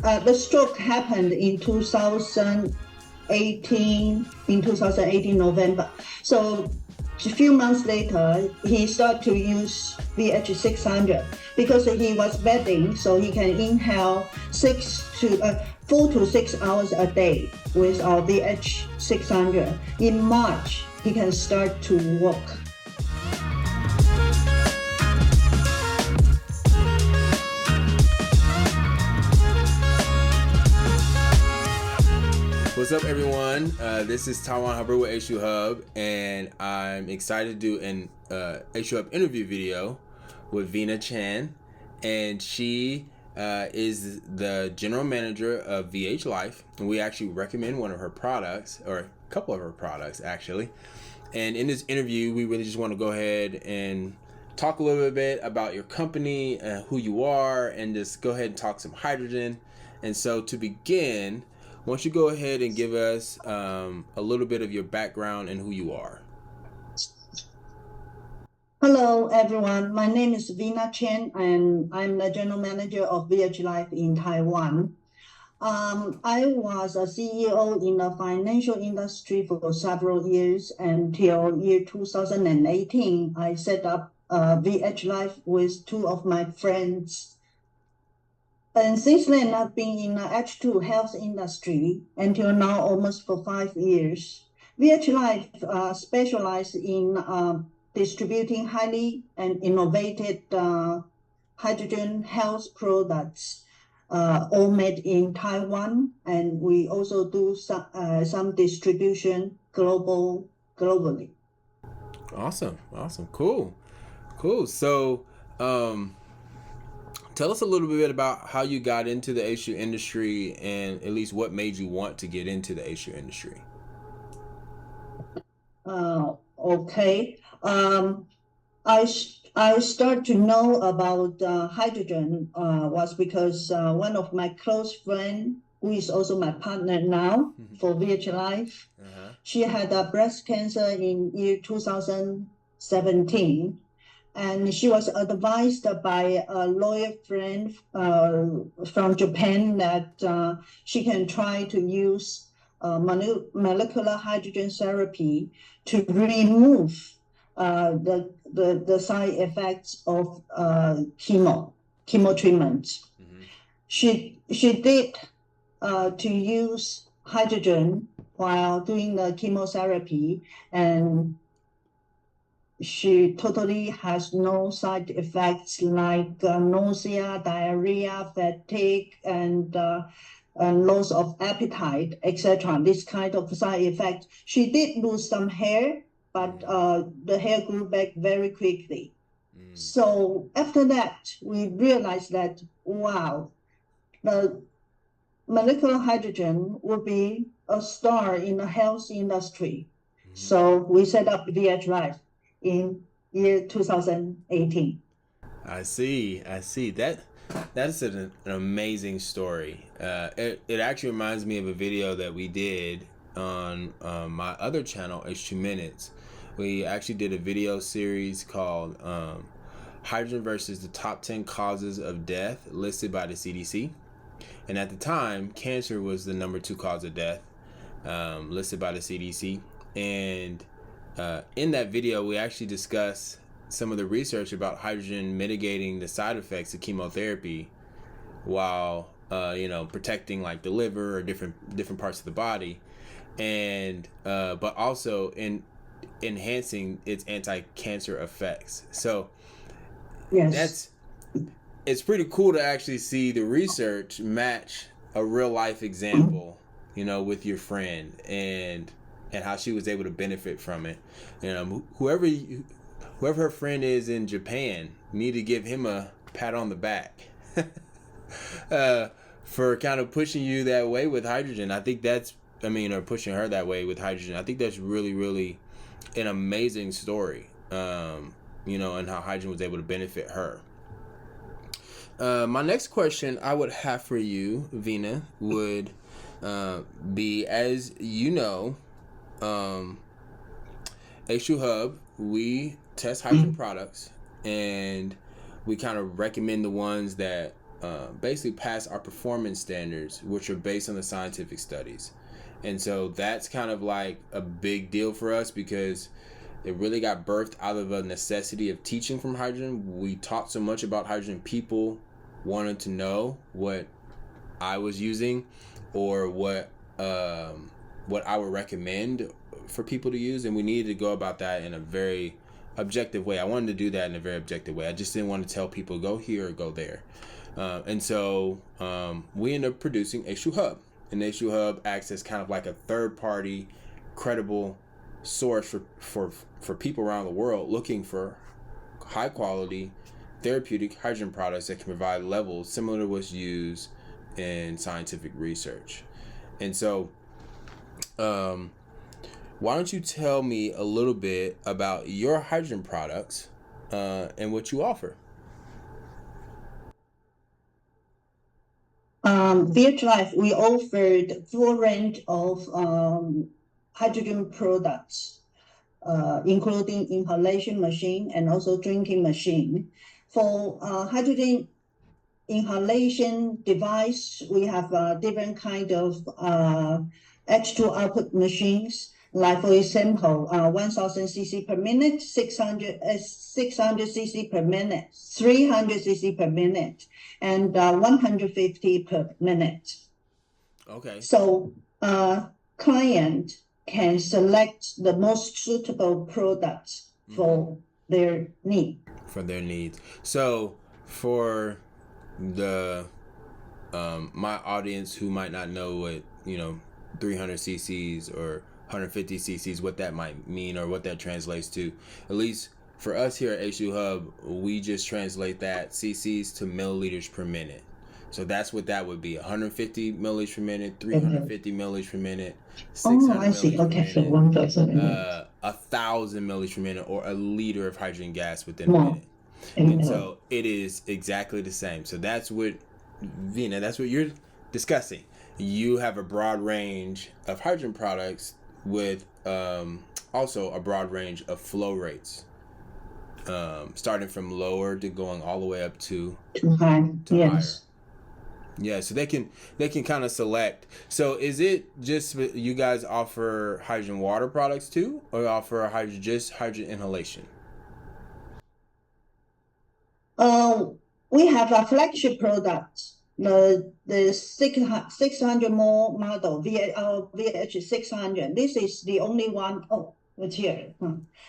The stroke happened in 2018 November. So a few months later, he started to use VH600 because he was bedding, so he can inhale 4 to 6 hours a day with our VH600. In March, he can start to walk. What's up, everyone? This is Tywon Hubbard with HU Hub, and I'm excited to do an HU Hub interview video with Vina Cheng, and she is the general manager of VH Life, and we actually recommend one of her products, or a couple of her products, actually. And in this interview, we really just want to go ahead and talk a little bit about your company, who you are, and just go ahead and talk some hydrogen. And so to begin, why don't you go ahead and give us a little bit of your background and who you are? Hello, everyone. My name is Vina Cheng, and I'm the general manager of VH Life in Taiwan. I was a CEO in the financial industry for several years until year 2018. I set up VH Life with two of my friends. And since then, I've been in the H2 health industry until now, almost for 5 years. VH Life specializes in distributing highly and innovative hydrogen health products, all made in Taiwan, and we also do some distribution globally. Awesome, cool. So, tell us a little bit about how you got into the HU industry, and at least what made you want to get into the HU industry. Okay. I start to know about hydrogen was because one of my close friends, who is also my partner now for VH Life, she had breast cancer in year 2017. And she was advised by a lawyer friend from Japan that she can try to use molecular hydrogen therapy to remove the side effects of chemo treatment. She did to use hydrogen while doing the chemotherapy, and she totally has no side effects like nausea, diarrhea, fatigue, and loss of appetite, etc. This kind of side effects. She did lose some hair, but the hair grew back very quickly. So after that, we realized that, wow, the molecular hydrogen would be a star in the health industry. So we set up VH Life in year 2018. I see. That's an amazing story. It actually reminds me of a video that we did on my other channel, H2 Minutes. We actually did a video series called Hydrogen versus the Top 10 Causes of Death listed by the CDC. And at the time, cancer was the number 2 cause of death listed by the CDC. And in that video, we actually discuss some of the research about hydrogen mitigating the side effects of chemotherapy while protecting like the liver or different parts of the body, and but also in enhancing its anti-cancer effects. So yes, it's pretty cool to actually see the research match a real life example, with your friend, and how she was able to benefit from it. Whoever her friend is in Japan, need to give him a pat on the back for kind of pushing you that way with hydrogen. I think or pushing her that way with hydrogen. I think that's really, really an amazing story, and how hydrogen was able to benefit her. My next question I would have for you, Vina, would be, as you know, HU Hub, we test hydrogen products, and we kind of recommend the ones that basically pass our performance standards, which are based on the scientific studies. And so that's kind of like a big deal for us because it really got birthed out of a necessity of teaching from hydrogen. We taught so much about hydrogen, people wanted to know what I was using or what I would recommend for people to use, and we needed to go about that in a very objective way. I wanted to do that in a very objective way. I just didn't want to tell people go here or go there. And so we ended up producing H2 Hub. And H2 Hub acts as kind of like a third-party, credible source for people around the world looking for high-quality, therapeutic hydrogen products that can provide levels similar to what's used in scientific research. And so, why don't you tell me a little bit about your hydrogen products and what you offer? VH Life, we offered full range of hydrogen products, including inhalation machine and also drinking machine. For hydrogen inhalation device, we have different kind of H2 output machines. Like for example, 1000 cc per minute, 600 cc per minute, 300 cc per minute, and 150 per minute. Okay. So client can select the most suitable products for their need. For their needs. So for the my audience who might not know what 300 cc's or 150 cc's, what that might mean or what that translates to, at least for us here at H2 Hub, we just translate that cc's to milliliters per minute. So that's what that would be: 150 milliliters per minute, 350 milliliters per minute, 600 I see. milliliters Okay, per so minute, 1,000 minutes. 1,000 milliliters per minute, or a liter of hydrogen gas within a minute. And so it is exactly the same. So that's what, Vina, that's what you're discussing. You have a broad range of hydrogen products with also a broad range of flow rates, starting from lower to going all the way up to high. higher. Yeah, so they can kind of select. So is it just you guys offer hydrogen water products too, or offer just hydrogen inhalation? We have a flagship product, the 600 mole model, VH 600. This is the only one. Oh, it's here.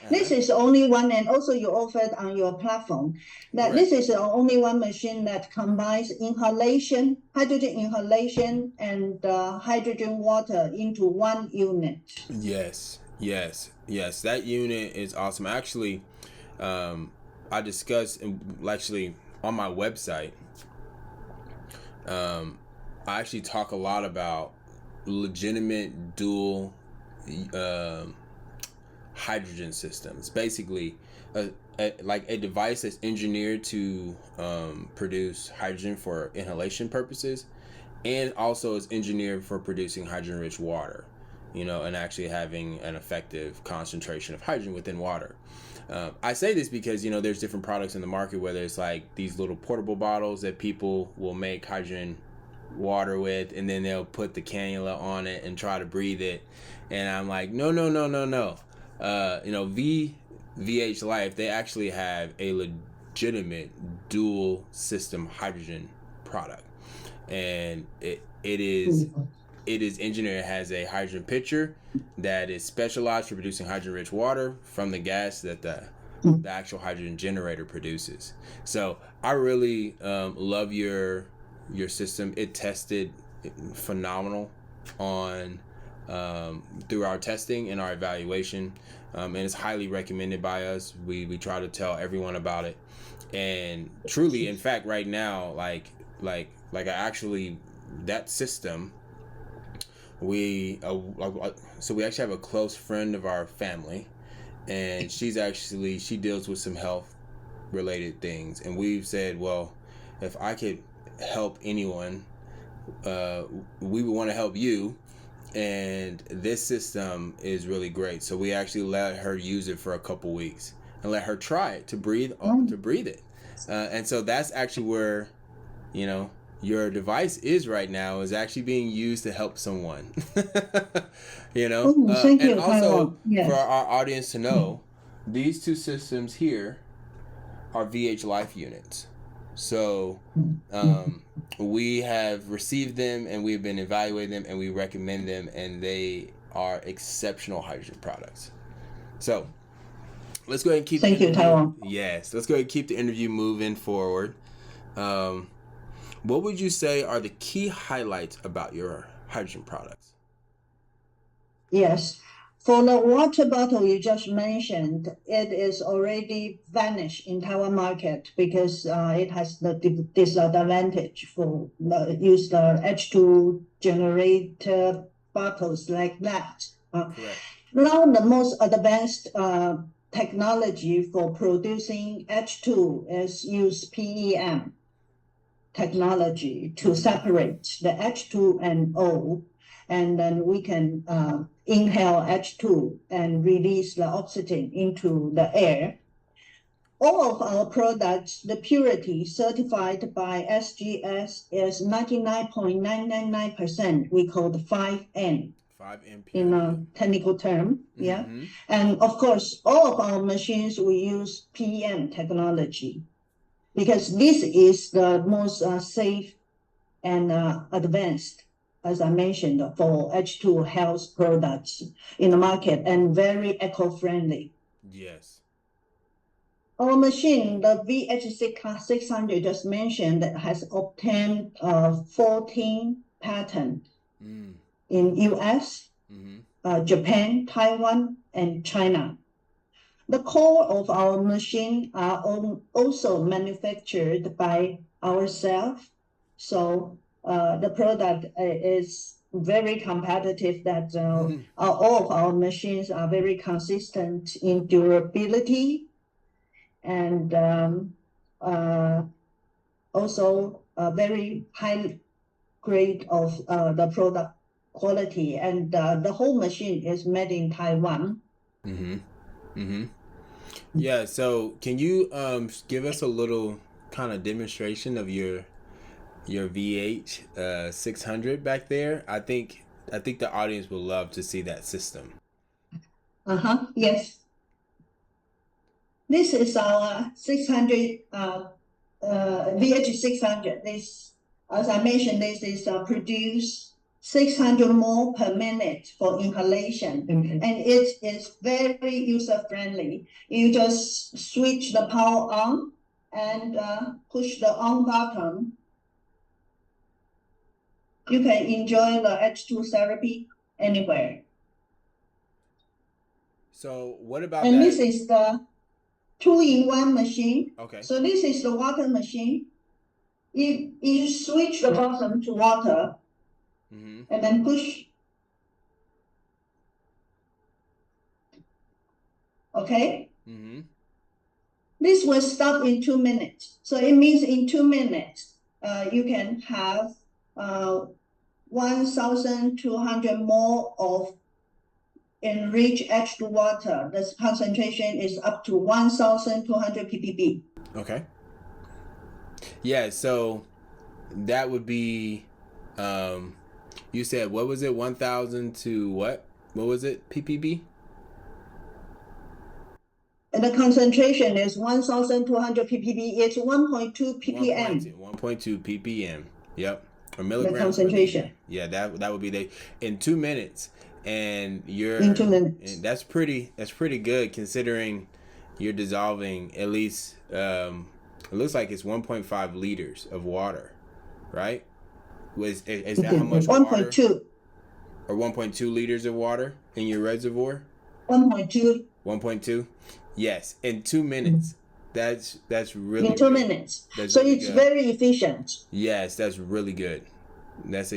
This is the only one, and also you offered on your platform that this is the only one machine that combines inhalation, hydrogen inhalation, and hydrogen water into one unit. Yes. That unit is awesome. Actually, I discussed actually on my website. I actually talk a lot about legitimate dual hydrogen systems. Basically, like a device that's engineered to produce hydrogen for inhalation purposes, and also is engineered for producing hydrogen-rich water. And actually having an effective concentration of hydrogen within water. I say this because, there's different products in the market, whether it's like these little portable bottles that people will make hydrogen water with, and then they'll put the cannula on it and try to breathe it. And I'm like, no. VH Life, they actually have a legitimate dual system hydrogen product. And it is engineered. It has a hydrogen pitcher that is specialized for producing hydrogen-rich water from the gas that the actual hydrogen generator produces. So I really love your system. It tested phenomenal on through our testing and our evaluation, and it's highly recommended by us. We try to tell everyone about it, and truly, in fact, right now, like I actually, that system. We actually have a close friend of our family, and she deals with some health related things, and we've said, well, if I could help anyone, we would want to help you, and this system is really great. So we actually let her use it for a couple weeks and let her try it to breathe it, and so that's actually where you know, your device is right now is actually being used to help someone. You know, Oh, thank and you, also Tywon. for Yes. our audience to know, these two systems here are VH Life units. So we have received them and we've been evaluating them and we recommend them, and they are exceptional hydrogen products. So let's go ahead and keep the Thank you, interview. Tywon. Yes, let's go ahead and keep the interview moving forward. Um, what would you say are the key highlights about your hydrogen products? Yes. For the water bottle you just mentioned, it is already vanished in Taiwan market because it has the disadvantage for use the H2 generator bottles like that. Correct. Now the most advanced technology for producing H2 is use PEM technology to separate the H2 and O, and then we can inhale H2 and release the oxygen into the air. All of our products, the purity certified by SGS is 99.999%. We call the 5N. 5M purity. In a technical term, yeah. Mm-hmm. And of course, all of our machines, we use PEM technology because this is the most safe and advanced, as I mentioned, for H2 health products in the market and very eco-friendly. Yes. Our machine, the VH600 just mentioned, has obtained 14 patents in US, Japan, Taiwan, and China. The core of our machine are also manufactured by ourselves. So the product is very competitive that all of our machines are very consistent in durability and also a very high grade of the product quality. And the whole machine is made in Taiwan. Yeah, so can you give us a little kind of demonstration of your VH 600 back there? I think the audience will love to see that system. Yes. This is our 600 VH 600. This, as I mentioned, this is produce 600 mole per minute for inhalation, and it is very user friendly. You just switch the power on and push the on button. You can enjoy the H2 therapy anywhere. So what about and that? This is the 2-in-1 machine. Okay. So this is the water machine. You switch the bottom to water and then push. Okay. This will stop in 2 minutes. So it means in 2 minutes, you can have 1,200 more of enriched H2 water. The concentration is up to 1,200 ppb. Okay. Yeah, so that would be, you said, what was it? 1,000 to what? What was it? ppb? And the concentration is 1,200 ppb. It's 1.2 ppm. 1.2 ppm. Yep. Or milligrams the concentration. per liter. Yeah, that would be in 2 minutes. And you're in 2 minutes. And that's pretty good considering you're dissolving at least it looks like it's 1.5 liters of water, right? Is that how much 1.2 or 1.2 liters of water in your reservoir? 1.2. Yes, in 2 minutes. That's really in 2 minutes. So really it's good. Very efficient. Yes, that's really good. That's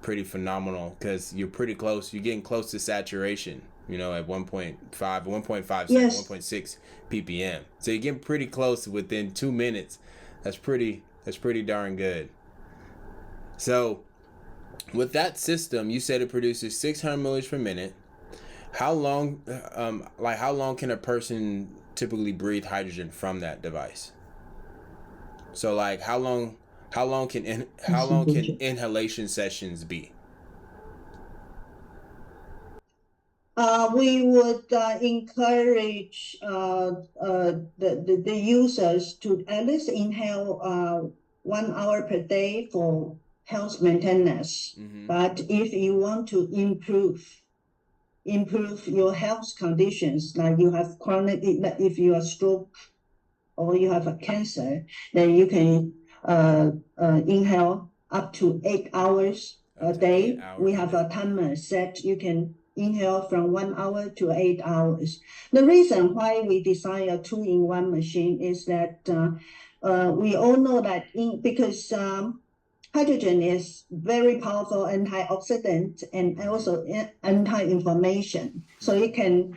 pretty phenomenal because you're pretty close. You're getting close to saturation. You know, at 1.5, yes. 1.6 ppm. So you're getting pretty close within 2 minutes. That's pretty darn good. So with that system, you said it produces 600 milliliters per minute. How long can a person typically breathe hydrogen from that device? So like how long how long can inhalation sessions be? We would encourage the users to at least inhale 1 hour per day for health maintenance. Mm-hmm. But if you want to improve your health conditions, like you have chronic, if you are stroke or you have a cancer, then you can inhale up to 8 hours a day. We have a timer set. You can inhale from 1 hour to 8 hours. The reason why we design a 2-in-1 machine is that we all know that because hydrogen is very powerful antioxidant and also anti-inflammation. So it can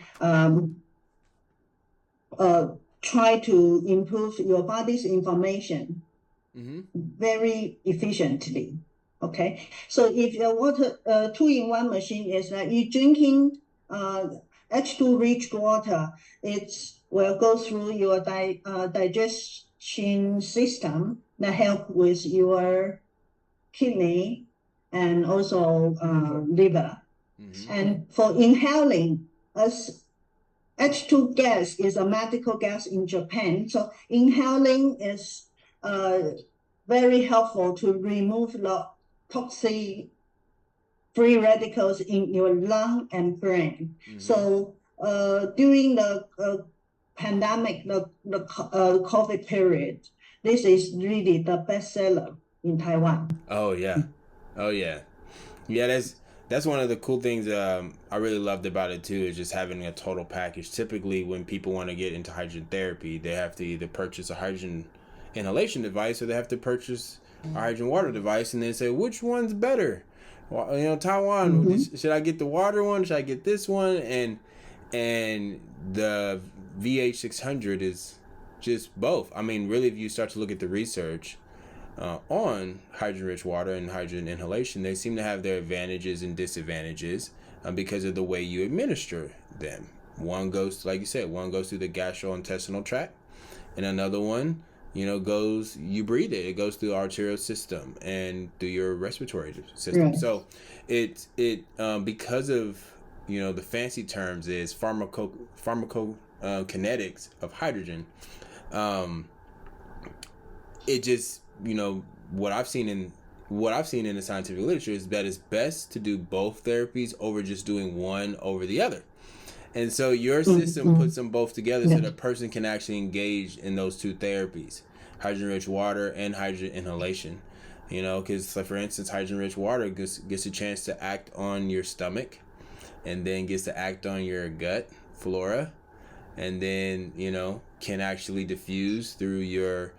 try to improve your body's inflammation very efficiently. Okay, so if your water 2-in-1 machine is that you drinking H2 rich water, it will go through your digestion system that help with your kidney and also liver. And for inhaling, as H2 gas is a medical gas in Japan, so inhaling is very helpful to remove the toxic free radicals in your lung and brain. So during the pandemic, the COVID period, this is really the best seller in Taiwan. Oh yeah, that's one of the cool things I really loved about it too, is just having a total package. Typically, when people want to get into hydrogen therapy, they have to either purchase a hydrogen inhalation device or they have to purchase a hydrogen water device, and then say, which one's better? Well, Tywon, should I get the water one? Should I get this one? And the VH600 is just both. I mean, really, if you start to look at the research on hydrogen-rich water and hydrogen inhalation, they seem to have their advantages and disadvantages because of the way you administer them. One goes, like you said, one goes through the gastrointestinal tract, and another one, goes, you breathe it. It goes through the arterial system and through your respiratory system. Right. So it because of, the fancy terms is pharmacokinetics of hydrogen. It just, what I've seen in the scientific literature is that it's best to do both therapies over just doing one over the other. And so your system puts them both together so the person can actually engage in those two therapies, hydrogen-rich water and hydrogen inhalation. Because, for instance, hydrogen-rich water gets a chance to act on your stomach, and then gets to act on your gut flora, and then, can actually diffuse through your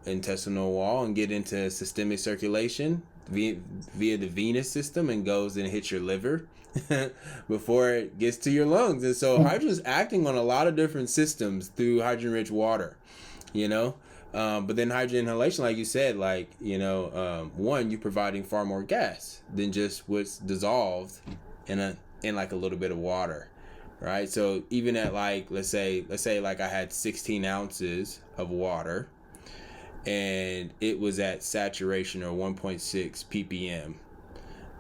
intestinal wall and get into systemic circulation via the venous system and goes and hits your liver before it gets to your lungs. And so hydrogen is acting on a lot of different systems through hydrogen-rich water, but then hydrogen inhalation, like you said, one, you're providing far more gas than just what's dissolved in like a little bit of water, right? So even at let's say like I had 16 ounces of water and it was at saturation or 1.6 ppm.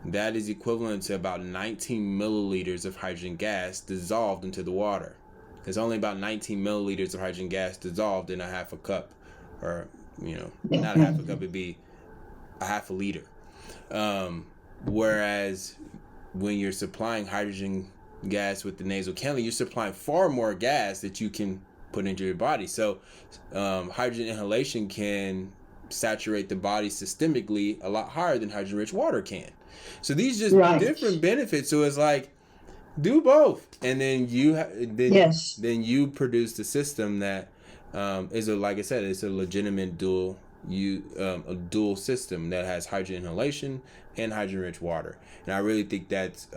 That is equivalent to about 19 milliliters of hydrogen gas dissolved into the water. There's only about 19 milliliters of hydrogen gas dissolved in a half a cup, or, not a half a cup, it'd be a half a liter. Whereas when you're supplying hydrogen gas with the nasal cannula, you're supplying far more gas that you can put into your body. So hydrogen inhalation can saturate the body systemically a lot higher than hydrogen-rich water can. So these just different benefits. So it's like, do both, and then then you produce the system that is like I said, it's a legitimate dual system that has hydrogen inhalation and hydrogen-rich water. And I really think that's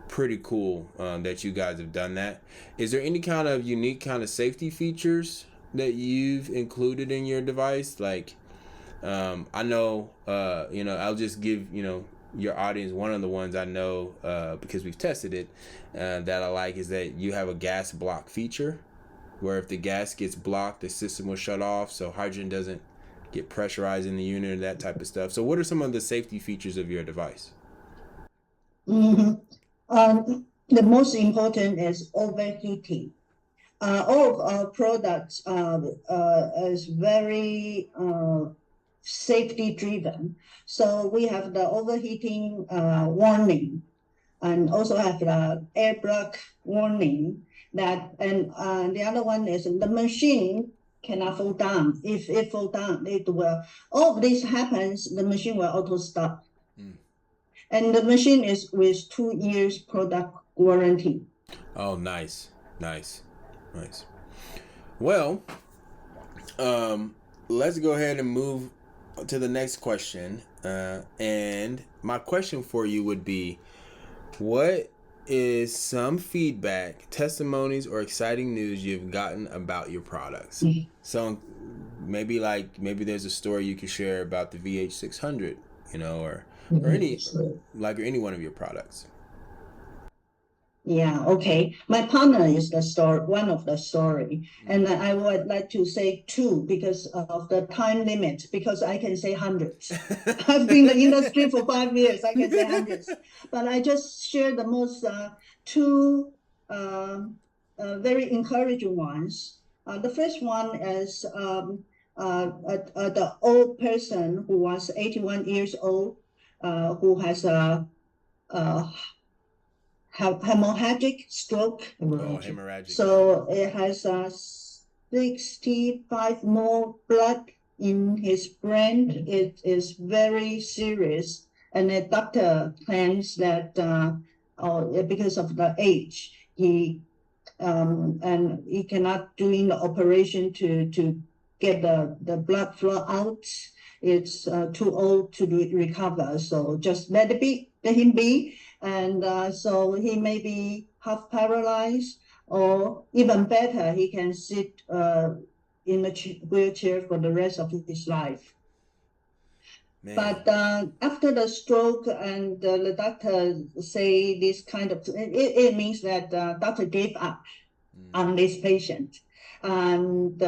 pretty cool that you guys have done that. Is there any kind of unique kind of safety features that you've included in your device? Like, I know, I'll just give, your audience one of the ones I know because we've tested it that I like is that you have a gas block feature where if the gas gets blocked, the system will shut off, so hydrogen doesn't get pressurized in the unit and that type of stuff. So what are some of the safety features of your device? The most important is overheating. All of our products is very safety driven. So we have the overheating warning, and also have the air block warning. And the other one is the machine cannot fall down. If it fall down, it will. All of this happens, the machine will auto stop. And the machine is with 2 years product warranty. Oh, nice. Well, let's go ahead and move to the next question. And my question for you would be, what is some feedback, testimonies, or exciting news you've gotten about your products? So maybe there's a story you could share about the VH600, or any one of your products. Yeah, okay. My partner is one of the story, and I would like to say two because of the time limit, because I can say hundreds. I've been in the industry for 5 years, I can say hundreds. But I just share the most two very encouraging ones. The first one is the old person who was 81 years old, who has a hemorrhagic stroke. Hemorrhagic. So it has 65 more blood in his brain. It is very serious, and the doctor claims that because of the age, he cannot do the operation to get the blood flow out. It's too old to recover, so just let him be. And so he may be half paralyzed, or even better, he can sit in a wheelchair for the rest of his life. Man. But after the stroke, and the doctor say this kind of, it means that the doctor gave up on this patient. And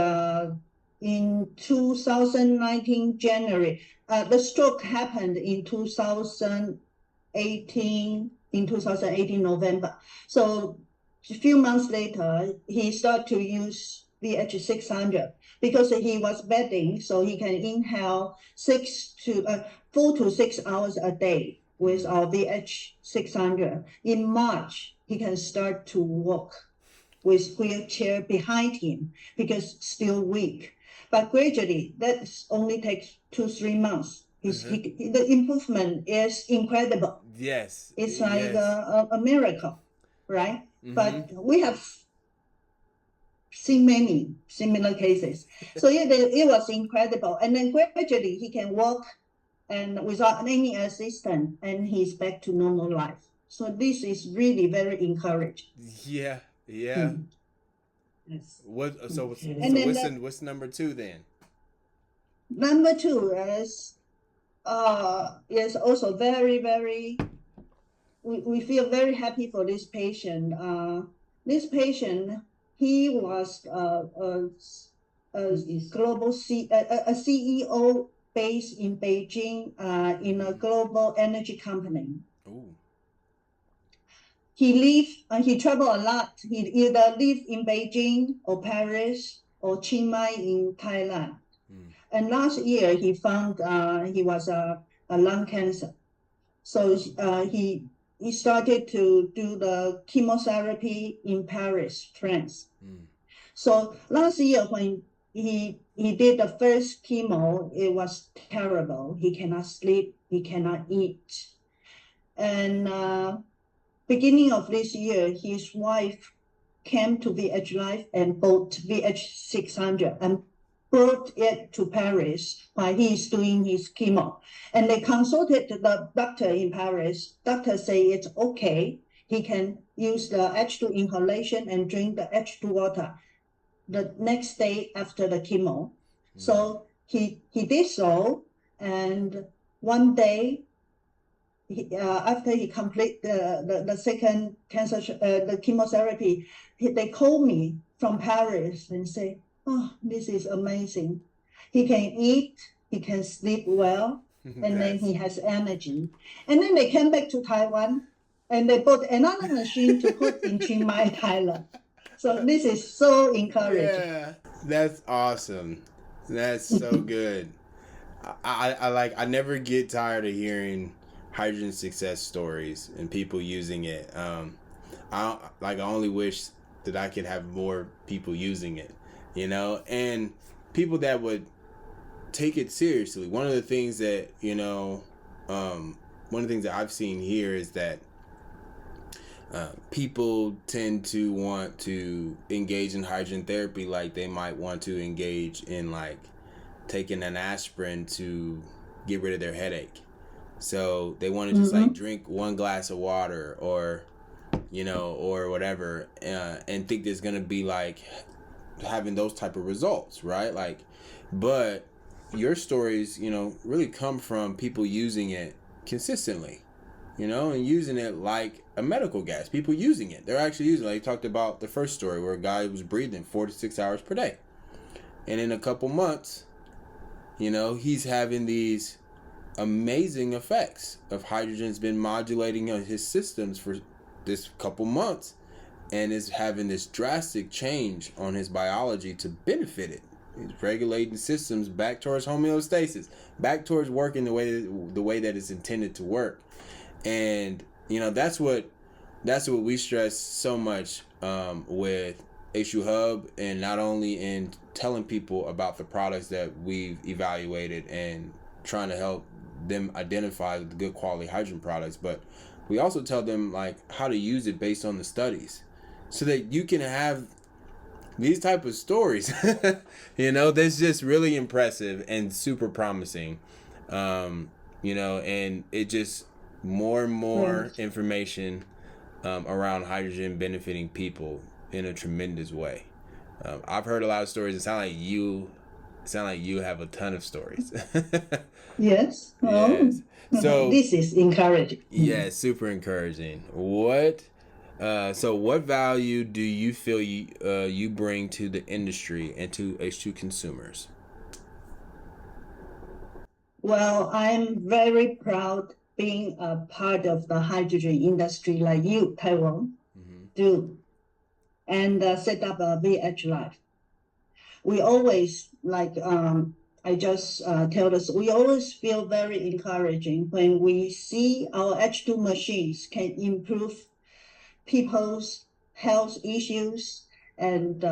in 2019 January, the stroke happened in 2018 November. So a few months later, he started to use VH600 because he was bedding, so he can inhale 4 to 6 hours a day with our VH600. In March, he can start to walk with wheelchair behind him because still weak. But gradually, that only takes 2-3 months. The improvement is incredible. Yes. It's like a miracle, right? But we have seen many similar cases. So it was incredible. And then gradually he can walk and without any assistance, and he's back to normal life. So this is really very encouraging. Yeah. Yes. What's number two then? Number two is also very, very, we feel very happy for this patient. This patient, he was a global CEO based in Beijing in a global energy company. Ooh. He traveled a lot. He either lived in Beijing or Paris or Chiang Mai in Thailand. And last year he found he was a lung cancer. So he started to do the chemotherapy in Paris, France. So last year when he did the first chemo, it was terrible. He cannot sleep, he cannot eat. And beginning of this year, his wife came to VH Life and bought VH600 and brought it to Paris while he is doing his chemo. And they consulted the doctor in Paris. Doctor say it's okay. He can use the H2 inhalation and drink the H2 water the next day after the chemo. So he did so, and one day, after he complete the second the chemotherapy, they called me from Paris and say, "Oh, this is amazing. He can eat, he can sleep well, and then he has energy. And then they came back to Taiwan, and they bought another machine to put in Chiang Mai, Thailand. So this is so encouraging. Yeah, that's awesome. That's so good. I never get tired of hearing hydrogen success stories and people using it. I only wish that I could have more people using it, and people that would take it seriously. One of the things that one of the things that I've seen here is that people tend to want to engage in hydrogen therapy like they might want to engage in like taking an aspirin to get rid of their headache. So they want to just like drink one glass of water or whatever, and think there's gonna be like having those type of results, right? Like, but your stories, really come from people using it consistently, and using it like a medical gas. People using it. They're actually using it. Like you talked about the first story where a guy was breathing 4 to 6 hours per day. And in a couple months, he's having these amazing effects of hydrogen's been modulating his systems for this couple months and is having this drastic change on his biology to benefit it. He's regulating systems back towards homeostasis, back towards working the way that it's intended to work. And that's what we stress so much with H2 Hub, and not only in telling people about the products that we've evaluated and trying to help them identify the good quality hydrogen products, but we also tell them like how to use it based on the studies, so that you can have these type of stories. That's just really impressive and super promising. And it just more and more information around hydrogen benefiting people in a tremendous way. I've heard a lot of stories. It sound like you have a ton of stories. Yes. Yes. So this is encouraging. Yeah, super encouraging. So what value do you feel you bring to the industry and to H2 consumers? Well, I'm very proud being a part of the hydrogen industry like you, Tywon, do, and set up a VH Life. We always, I just tell us, we always feel very encouraging when we see our H2 machines can improve people's health issues and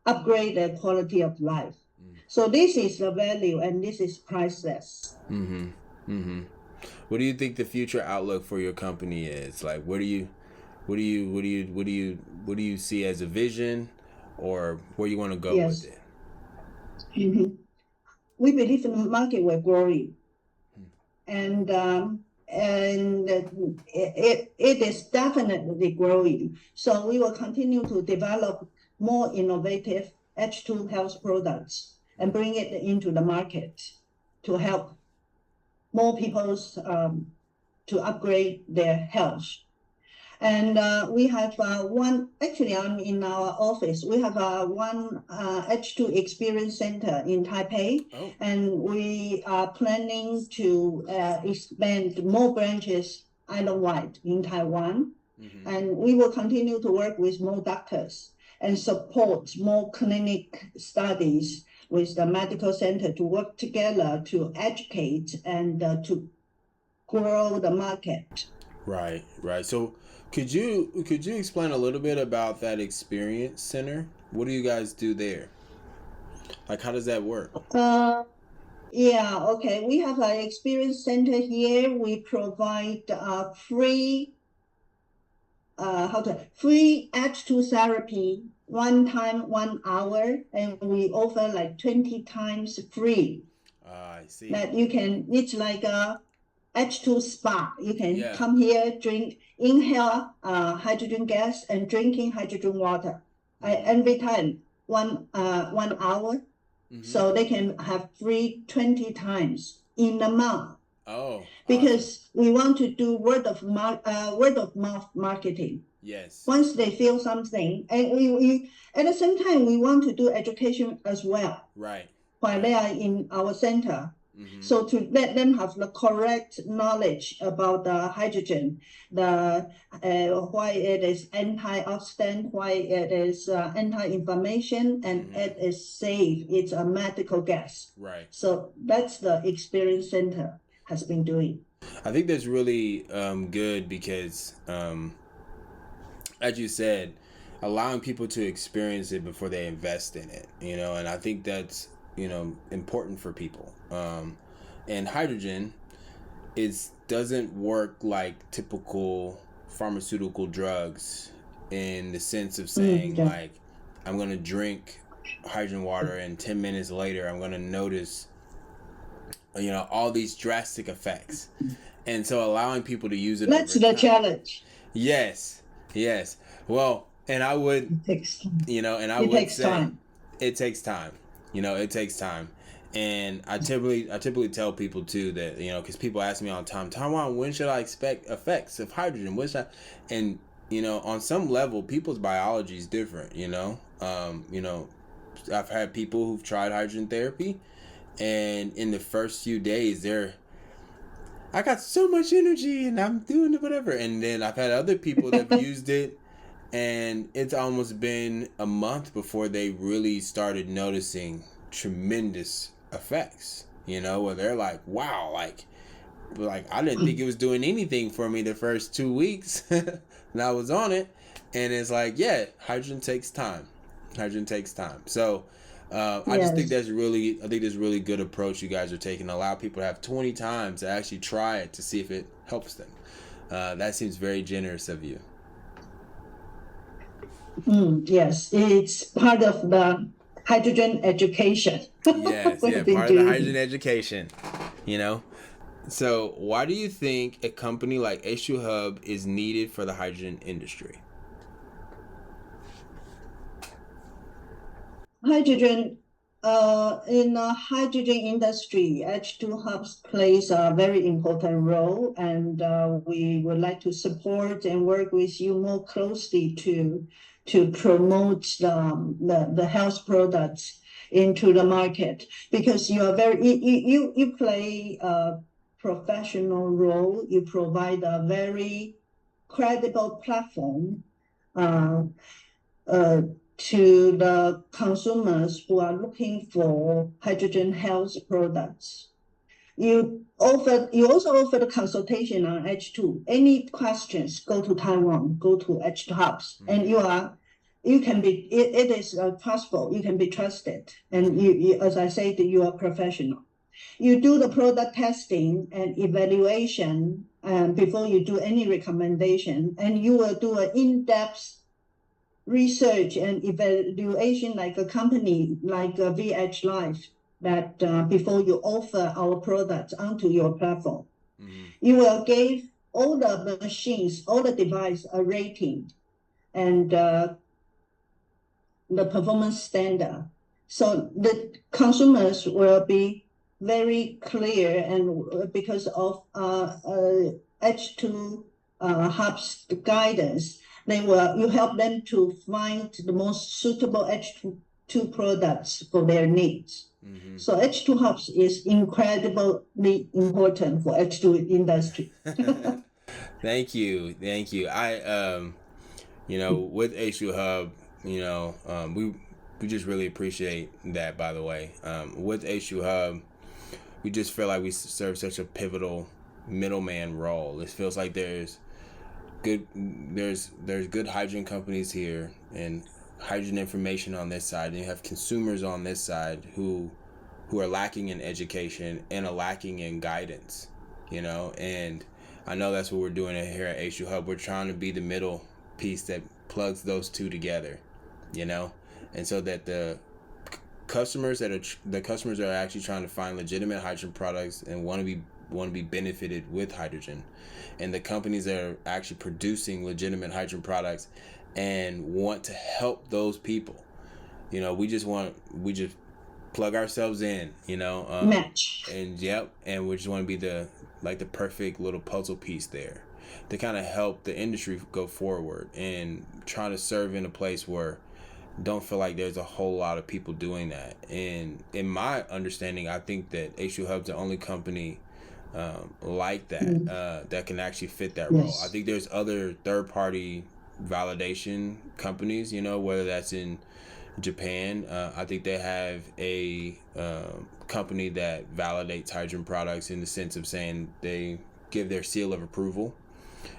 upgrade their quality of life. So this is the value, and this is priceless. What do you think the future outlook for your company is? Like, what do you see as a vision, or where you want to go with it? We believe the market will grow, and it is definitely growing. So we will continue to develop more innovative H2 health products and bring it into the market to help more people to upgrade their health. And we have actually I'm in our office, we have one H2 Experience Center in Taipei, and we are planning to expand more branches island-wide in Taiwan. And we will continue to work with more doctors and support more clinic studies with the medical center to work together to educate and to grow the market. Right. So could you explain a little bit about that experience center? What do you guys do there? Like, how does that work? We have an experience center here. We provide free H2 therapy 1 time 1 hour, and we offer like 20 times free. I see. That you can, it's like a H2 spa. You can come here, inhale hydrogen gas and drinking hydrogen water. Every time 1 hour. So they can have free 20 times in a month. Because we want to do word of mouth marketing. Yes. Once they feel something, and we at the same time we want to do education as well. Right. while they are in our center. So to let them have the correct knowledge about the hydrogen, the why it is antioxidant, why it is anti-inflammation, and it is safe. It's a medical gas. Right. So that's the experience center has been doing. I think that's really good because, as you said, allowing people to experience it before they invest in it, and I think that's, important for people. And hydrogen doesn't work like typical pharmaceutical drugs in the sense of saying like, I'm going to drink hydrogen water and 10 minutes later, I'm going to notice, all these drastic effects. And so allowing people to use it. That's the challenge. Yes. Well, and I would, it takes time. It takes time. It takes time. And I typically tell people too that, because people ask me all the time, Tywon, when should I expect effects of hydrogen? And, on some level, people's biology is different, I've had people who've tried hydrogen therapy, and in the first few days, I got so much energy and I'm doing whatever. And then I've had other people that have used it, and it's almost been a month before they really started noticing tremendous effects, where they're like, wow, like I didn't think it was doing anything for me the first 2 weeks and I was on it. And it's like, yeah, hydrogen takes time. So I just think that's really good approach you guys are taking. Allow people to have 20 times to actually try it to see if it helps them. That seems very generous of you. Yes, it's part of the hydrogen education. Yes, part of the hydrogen education, So why do you think a company like H2 Hub is needed for the hydrogen industry? Hydrogen, in the hydrogen industry, H2 Hubs plays a very important role, and we would like to support and work with you more closely to promote the health products into the market, because you are you play a professional role. You provide a very credible platform to the consumers who are looking for hydrogen health products. You also offer the consultation on H2. Any questions, go to Tywon, go to H2 Hubs, and it is trustful. You can be trusted, and you, as I said, you are professional. You do the product testing and evaluation before you do any recommendation, and you will do an in-depth research and evaluation like a company like VH Life, that before you offer our products onto your platform. You will give all the machines, all the device a rating and the performance standard. So the consumers will be very clear, and because of H2 Hub's guidance, you help them to find the most suitable H2 products for their needs. So H2 Hubs is incredibly important for H2 industry. Thank you. I with H2 Hub, we just really appreciate that. By the way, with H2 Hub, we just feel like we serve such a pivotal middleman role. It feels like there's good hydrogen companies here and hydrogen information on this side, and you have consumers on this side who are lacking in education and are lacking in guidance, and I know that's what we're doing here at H2 Hub. We're trying to be the middle piece that plugs those two together, and so that the customers that are actually trying to find legitimate hydrogen products and want to be benefited with hydrogen, and the companies that are actually producing legitimate hydrogen products and want to help those people. We just plug ourselves in, match. And we just want to be the perfect little puzzle piece there to kind of help the industry go forward and try to serve in a place where don't feel like there's a whole lot of people doing that. And in my understanding, I think that H2 Hub's the only company like that that can actually fit that role. I Yes. think there's other third-party validation companies, you know, whether that's in Japan. I think they have a company that validates hydrogen products in the sense of saying they give their seal of approval,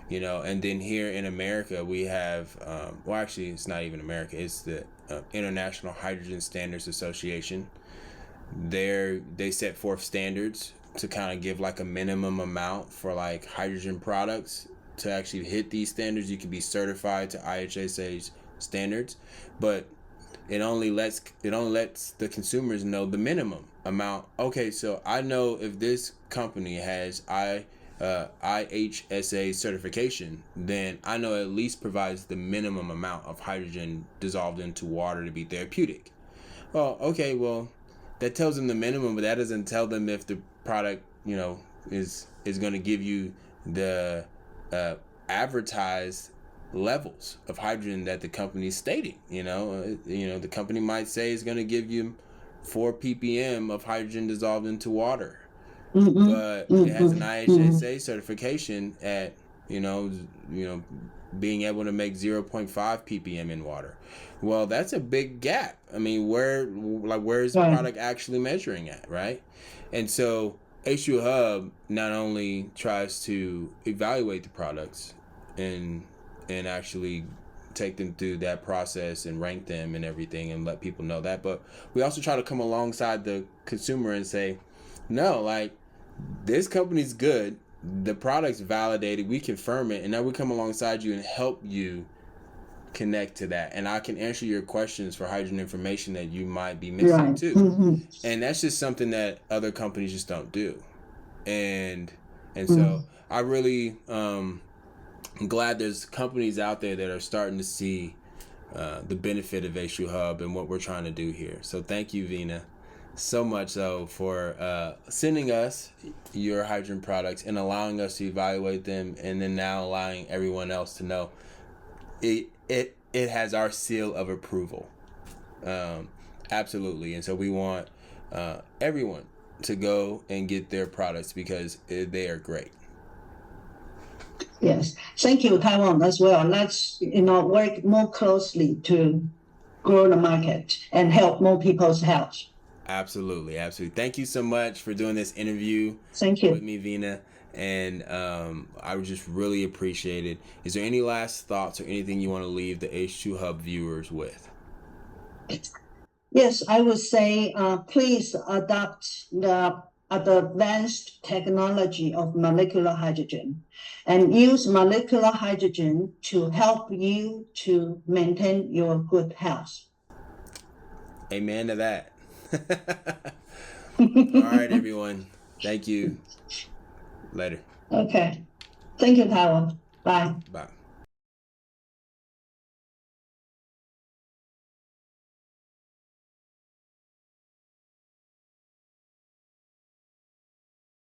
you know. And then here in America, we have, well, actually, it's not even America, it's the International Hydrogen Standards Association. They set forth standards to kind of give like a minimum amount for like hydrogen products to actually hit these standards. You can be certified to IHSA's standards, but it only lets the consumers know the minimum amount. Okay, so I know if this company has IHSA certification, then I know it at least provides the minimum amount of hydrogen dissolved into water to be therapeutic. Well, okay, well, that tells them the minimum, but that doesn't tell them if the product, you know, is going to give you the advertised levels of hydrogen that the company is stating. You know, the company might say it's going to give you 4 ppm of hydrogen dissolved into water, but it has an IHSA certification at you know being able to make 0.5 ppm in water. Well, that's a big gap. I mean, where's the product actually measuring at, right? And so H2 Hub not only tries to evaluate the products and actually take them through that process and rank them and everything and let people know that, but we also try to come alongside the consumer and say, no, like, this company's good, the product's validated, we confirm it, and now we come alongside you and help you connect to that, and I can answer your questions for hydrogen information that you might be missing too. And that's just something that other companies just don't do. And so I really I'm glad there's companies out there that are starting to see the benefit of H2 Hub and what we're trying to do here. So thank you, Vina, so much so for sending us your hydrogen products and allowing us to evaluate them, and then now allowing everyone else to know it has our seal of approval. Absolutely. And so we want everyone to go and get their products because they are great. Yes, thank you, Taiwan, as well. Let's work more closely to grow the market and help more people's health. Absolutely. Thank you so much for doing this interview with me, Vina. And I would just really appreciate it. Is there any last thoughts or anything you want to leave the H2 Hub viewers with? Yes, I would say please adopt the advanced technology of molecular hydrogen and use molecular hydrogen to help you to maintain your good health. Amen to that. All right, everyone. Thank you. Later. Okay. Thank you, Tywon. Bye. Bye.